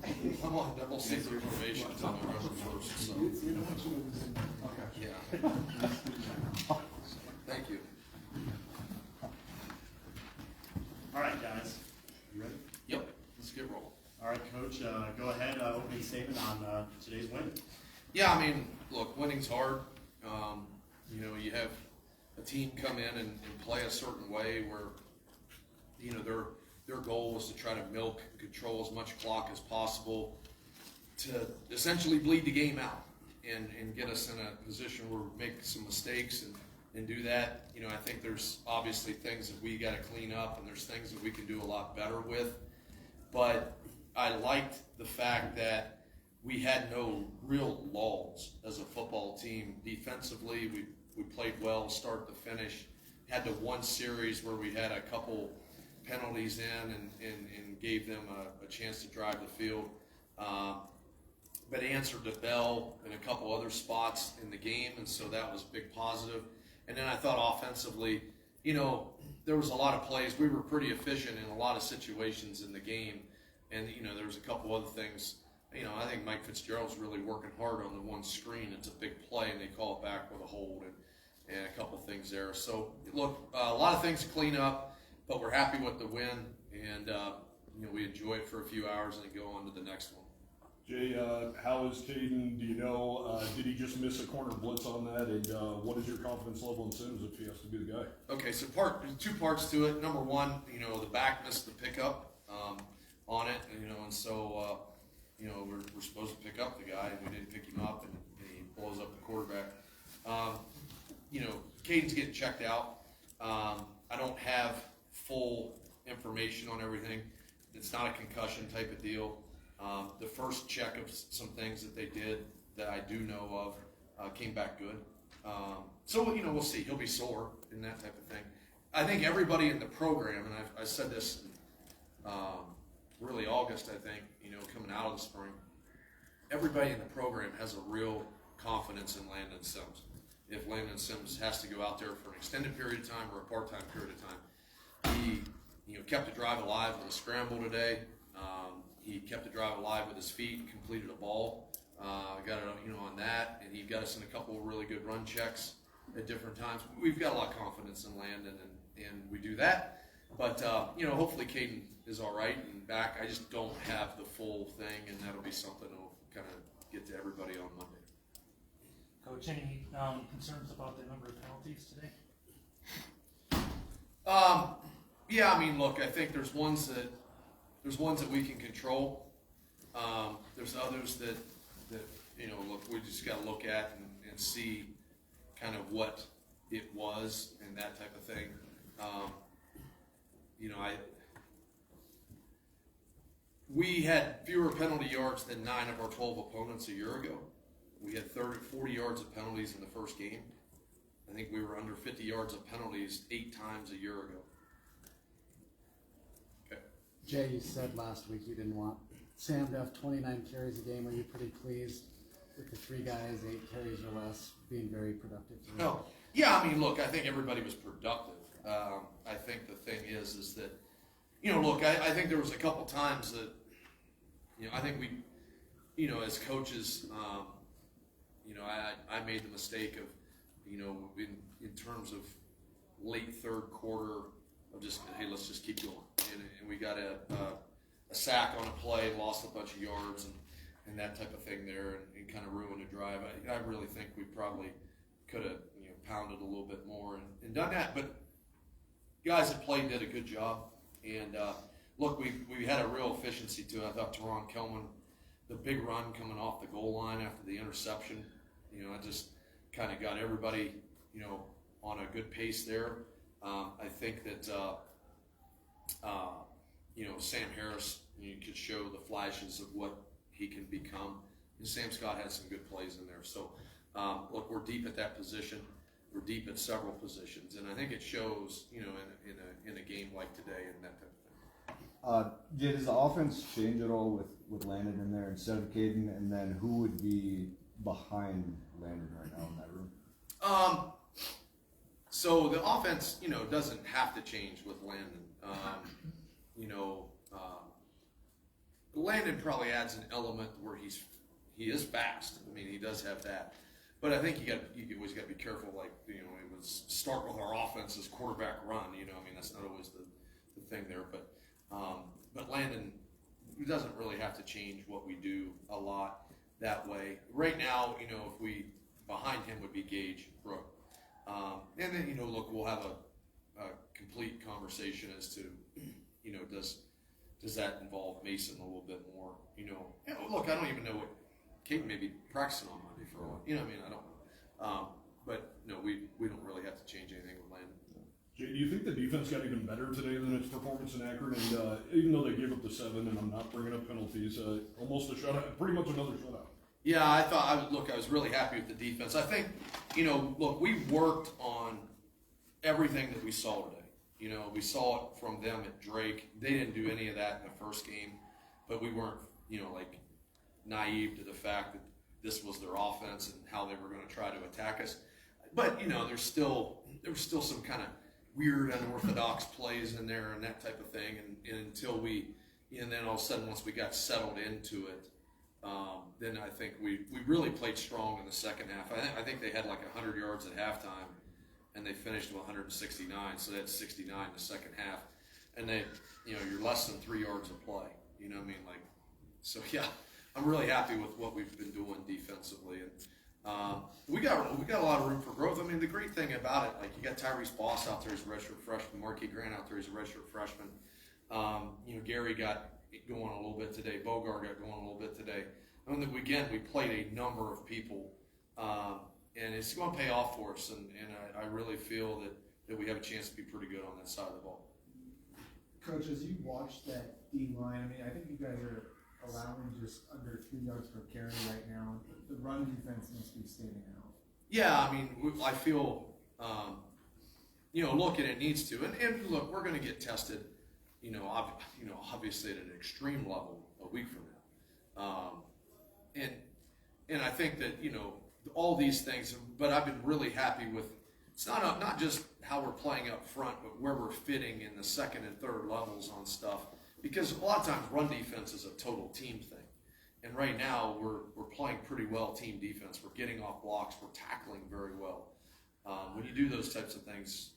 I'm on double secret probation until November 1st, so. Yeah. Thank you. All right, guys. You ready? Yep, let's get rolling. All right, Coach. Go ahead. Opening statement on today's win. Yeah, I mean, look, winning's hard. You know, you have a team come in and play a certain way where, you know, their goal was to try to milk and control as much clock as possible to essentially bleed the game out and get us in a position where we make some mistakes and do that. You know, I think there's obviously things that we got to clean up, and there's things that we can do a lot better with. But I liked the fact that we had no real lulls as a football team. Defensively, we played well start to finish. Had the one series where we had a couple penalties in and gave them a chance to drive the field. But answered the bell in a couple other spots in the game, and so that was a big positive. And then I thought offensively, you know, there was a lot of plays. We were pretty efficient in a lot of situations in the game. And, you know, there was a couple other things. You know, I think Mike Fitzgerald's really working hard on the one screen. It's a big play, and they call it back with a hold and a couple things there. So, look, a lot of things to clean up, but we're happy with the win. And, you know, we enjoy it for a few hours and then go on to the next one. Jay, how is Caden? Do you know, did he just miss a corner blitz on that? And what is your confidence level in Sims if he has to be the guy? Okay, so two parts to it. Number one, you know, the back missed the pickup on it, you know, and so, you know, we're supposed to pick up the guy, and we didn't pick him up, and he blows up the quarterback. You know, Caden's getting checked out. I don't have full information on everything. It's not a concussion type of deal. The first check of some things that they did that I do know of came back good. So, you know, we'll see. He'll be sore and that type of thing. I think everybody in the program, and I said this really August, I think, you know, coming out of the spring, everybody in the program has a real confidence in Landon Sims. If Landon Sims has to go out there for an extended period of time or a part-time period of time, he, you know, kept the drive alive with a scramble today. He kept the drive alive with his feet, completed a ball, got it, you know, on that, and he got us in a couple of really good run checks at different times. We've got a lot of confidence in Landon, and we do that. But, you know, hopefully Caden is all right and back. I just don't have the full thing, and that'll be something that'll kind of get to everybody on Monday. Coach, any concerns about the number of penalties today? Yeah, I mean, look, I think there's ones that we can control. There's others that you know, look, we just got to look at and see kind of what it was and that type of thing. You know, we had fewer penalty yards than 9 of our 12 opponents a year ago. We had 40 yards of penalties in the first game. I think we were under 50 yards of penalties 8 times a year ago. Okay. Jay, you said last week you didn't want Sam to have 29 carries a game. Are you pretty pleased with the 3 guys, 8 carries or less, being very productive today? No. Yeah, I mean, look, I think everybody was productive. I think the thing is that, you know, look, I think there was a couple times that, you know, I think we, you know, as coaches, you know, I made the mistake of, you know, in terms of late third quarter of just, hey, let's just keep going. And we got a sack on a play, lost a bunch of yards and that type of thing there, and kind of ruined a drive. I really think we probably could have, you know, pounded a little bit more and done that. But guys that played did a good job. And look, we had a real efficiency to it. I thought Teron Kelman, the big run coming off the goal line after the interception, you know, I just kind of got everybody, you know, on a good pace there. I think that, you know, Sam Harris, you could show the flashes of what he can become. And Sam Scott had some good plays in there. So, look, we're deep at that position. We're deep at several positions, and I think it shows, you know, in a game like today and that type of thing. Does the offense change at all with Landon in there instead of Caden? And then who would be behind Landon right now in that room? So the offense, you know, doesn't have to change with Landon. You know, Landon probably adds an element where he is fast. I mean, he does have that. But I think you always got to be careful. Like, it was start with our offense as quarterback run. I mean, that's not always the thing there. But Landon doesn't really have to change what we do a lot that way. Right now, if we behind him would be Gage Brooke, and then look, we'll have a complete conversation as to does that involve Mason a little bit more? Look, I don't even know what Caden may be practicing on Monday for all. I mean, I don't know. But no, we don't really have to change anything with Landon. Jay, do you think the defense got even better today than its performance in Akron? And even though they gave up the 7, and I'm not bringing up penalties, almost a shutout, pretty much another shutout. Yeah, I was really happy with the defense. I think, look, we worked on everything that we saw today. We saw it from them at Drake. They didn't do any of that in the first game, but we weren't, like naive to the fact that this was their offense and how they were going to try to attack us. But, there was still some kind of weird, unorthodox plays in there and that type of thing. And until and then all of a sudden, once we got settled into it, then I think we really played strong in the second half. I think they had like 100 yards at halftime, and they finished with 169, so they had 69 in the second half. And they, you're less than 3 yards of play. You know what I mean? So yeah, I'm really happy with what we've been doing defensively. And we got a lot of room for growth. I mean, the great thing about it, like, you got Tyrese Boss out there as a redshirt freshman, Marquis Grant out there as a redshirt freshman. Gary got going a little bit today. Bogart got going a little bit today. And then again, we played a number of people, and it's going to pay off for us. And I really feel that we have a chance to be pretty good on that side of the ball. Coach, as you watch that D line, I mean, I think you guys are allowing just under 3 yards per carry right now. The run defense must be standing out. Yeah, I mean, I feel, look, and it needs to. And look, we're going to get tested, obviously at an extreme level a week from now. And I think that, all these things, but I've been really happy with, it's not just how we're playing up front, but where we're fitting in the second and third levels on stuff. Because a lot of times run defense is a total team thing. And right now we're playing pretty well team defense. We're getting off blocks. We're tackling very well. When you do those types of things,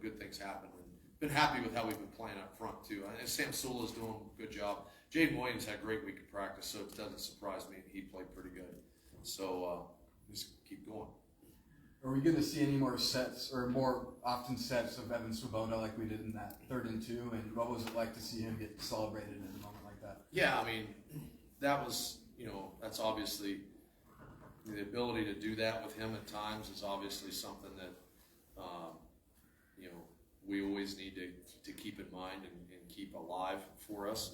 good things happen. And been happy with how we've been playing up front too. And Sam Sula's doing a good job. Jaden Williams had a great week of practice, so it doesn't surprise me. He played pretty good. So just keep going. Are we going to see any more sets or more often sets of Evan Swoboda like we did in that 3rd and 2? And what was it like to see him get celebrated in a moment like that? Yeah, I mean, that was, that's obviously the ability to do that with him at times is obviously something that, we always need to keep in mind and keep alive for us.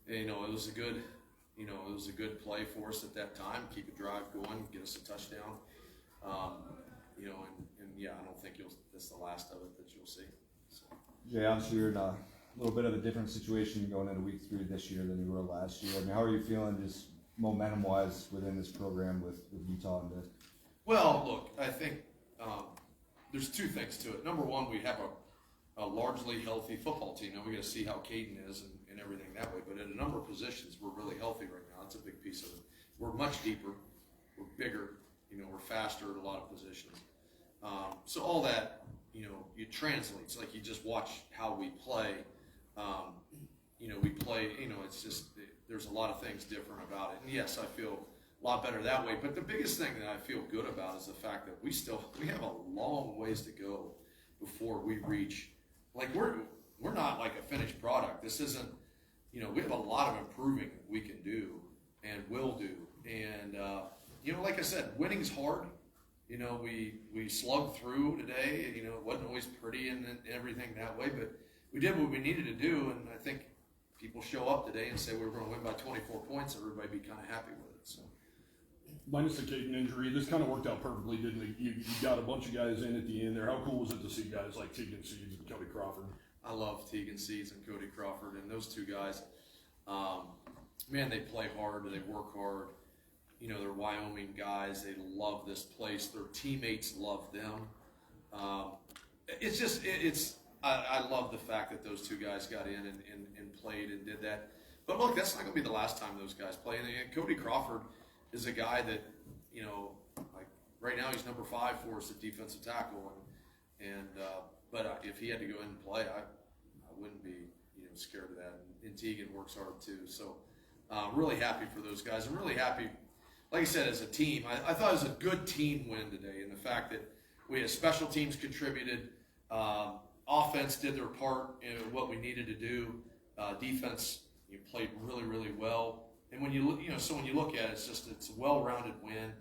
And it was a good play for us at that time. Keep a drive going, get us a touchdown. And yeah, I don't think that's the last of it that you'll see. So. Jay, obviously you're in a little bit of a different situation going into week 3 this year than you were last year. I mean, how are you feeling just momentum-wise within this program with Utah and this? Well, look, I think there's 2 things to it. Number one, we have a largely healthy football team. Now we got to see how Caden is and everything that way. But in a number of positions, we're really healthy right now. That's a big piece of it. We're much deeper. We're bigger. We're faster at a lot of positions. So all that, it translates. Like, you just watch how we play. We play, it's just, there's a lot of things different about it. And yes, I feel a lot better that way. But the biggest thing that I feel good about is the fact that we have a long ways to go before we reach, like, we're not like a finished product. This isn't, we have a lot of improving that we can do and will do. And, like I said, winning's hard. We slugged through today. It wasn't always pretty and everything that way, but we did what we needed to do. And I think people show up today and say we were going to win by 24 points. Everybody be kind of happy with it. So. Minus the Caden injury, this kind of worked out perfectly, didn't it? You got a bunch of guys in at the end there. How cool was it to see guys like Tegan Seeds and Cody Crawford? I love Tegan Seeds and Cody Crawford, and those 2 guys, man, they play hard, they work hard. They're Wyoming guys. They love this place. Their teammates love them. It's just, I love the fact that those 2 guys got in and played and did that. But look, that's not going to be the last time those guys play. And Cody Crawford is a guy that, like right now he's number 5 for us at defensive tackle. But if he had to go in and play, I wouldn't be scared of that. And Teagan works hard too. So really happy for those guys. I'm really happy, like I said, as a team. I thought it was a good team win today, and the fact that we had special teams contributed, offense did their part in what we needed to do, defense played really, really well. And when you look, so when you look at it, it's a well-rounded win.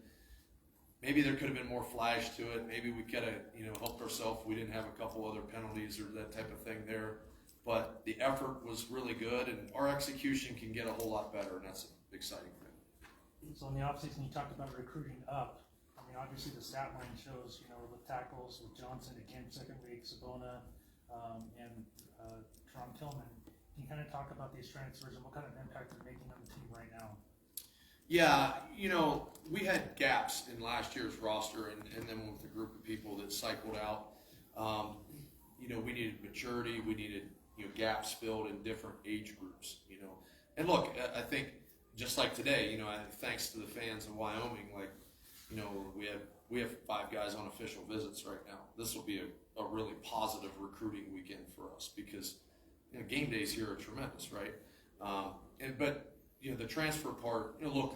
Maybe there could have been more flash to it. Maybe we could have, helped ourselves. We didn't have a couple other penalties or that type of thing there. But the effort was really good, and our execution can get a whole lot better, and that's an exciting thing. So in the offseason, you talked about recruiting up. I mean, obviously the stat line shows, with tackles, with Johnson again, second week, Sabona, and Teron Tillman. Can you kind of talk about these transfers and what kind of impact they're making on the team right now? Yeah, we had gaps in last year's roster, and then with a group of people that cycled out, we needed maturity, we needed gaps filled in different age groups, And look, I think just like today, thanks to the fans of Wyoming, we have 5 guys on official visits right now. This will be a really positive recruiting weekend for us because game days here are tremendous, right? But the transfer part, look,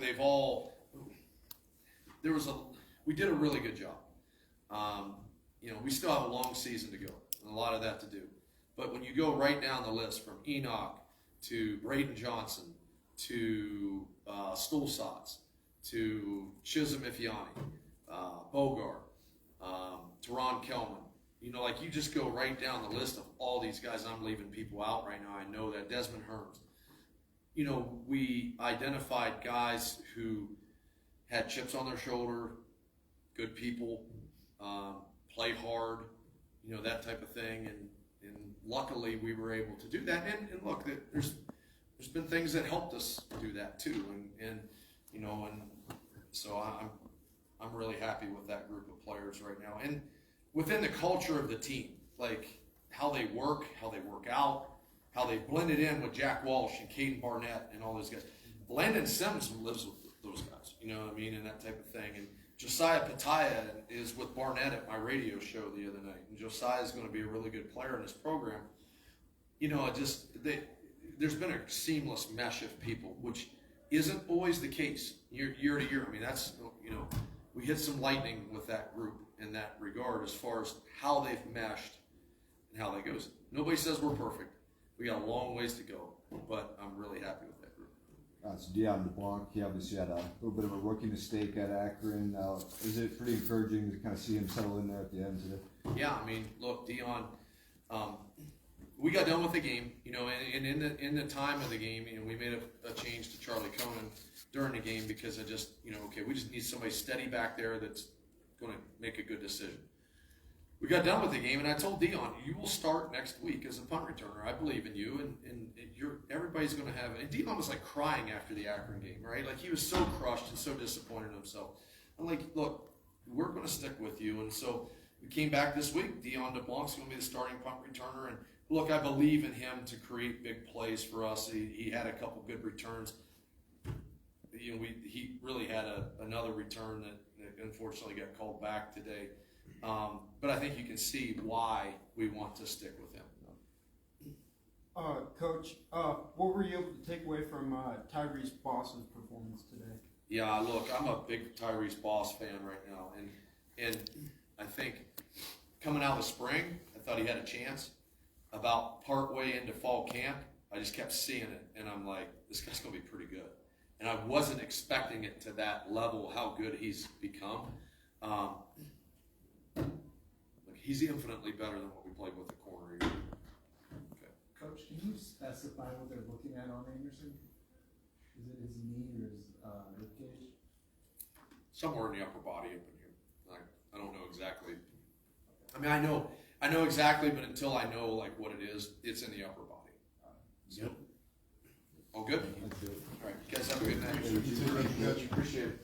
we did a really good job. We still have a long season to go and a lot of that to do. But when you go right down the list from Enoch to Braden Johnson to Stulsatz to Chisholm Ifiani, Bogart, Teron Kelman, you just go right down the list of all these guys. I'm leaving people out right now. I know that. Desmond Hearns. We identified guys who had chips on their shoulder, good people, played hard, that type of thing. And luckily we were able to do that. And look, there's been things that helped us do that too. And so I'm really happy with that group of players right now. And within the culture of the team, like how they work out, how they blended in with Jack Walsh and Caden Barnett and all those guys. Landon Simmons lives with those guys, and that type of thing. And Josiah Pataya is with Barnett at my radio show the other night. And Josiah is going to be a really good player in this program. There's been a seamless mesh of people, which isn't always the case year to year. I mean, that's, we hit some lightning with that group in that regard as far as how they've meshed and how that goes. Nobody says we're perfect. We got a long ways to go, but I'm really happy with that group. So Dion DeBlanc, he obviously had a little bit of a rookie mistake at Akron. Is it pretty encouraging to kind of see him settle in there at the end today? Yeah, I mean, look, Dion, we got done with the game, and in the time of the game, we made a change to Charlie Conan during the game because I just, we just need somebody steady back there that's going to make a good decision. We got done with the game, and I told Dion, you will start next week as a punt returner. I believe in you, and everybody's going to have it. And Dion was like crying after the Akron game, right? Like he was so crushed and so disappointed in himself. I'm like, look, we're going to stick with you. And so we came back this week. Dion DeBlanc's going to be the starting punt returner. And look, I believe in him to create big plays for us. He had a couple good returns. He really had another return that unfortunately got called back today. But I think you can see why we want to stick with him. Coach, what were you able to take away from Tyrese Boss's performance today? Yeah, look, I'm a big Tyrese Boss fan right now, and I think coming out of the spring, I thought he had a chance. About partway into fall camp, I just kept seeing it, and I'm like, this guy's going to be pretty good. And I wasn't expecting it to that level, how good he's become. He's infinitely better than what we played with the corner here. Okay. Coach, can you specify what they're looking at on Anderson? Is it his knee or his rib cage? Somewhere in the upper body up in here. I don't know exactly. I mean, I know exactly, but until I know like what it is, it's in the upper body. So, all good? All right, you guys have a good night. Thank you, Coach. Appreciate it.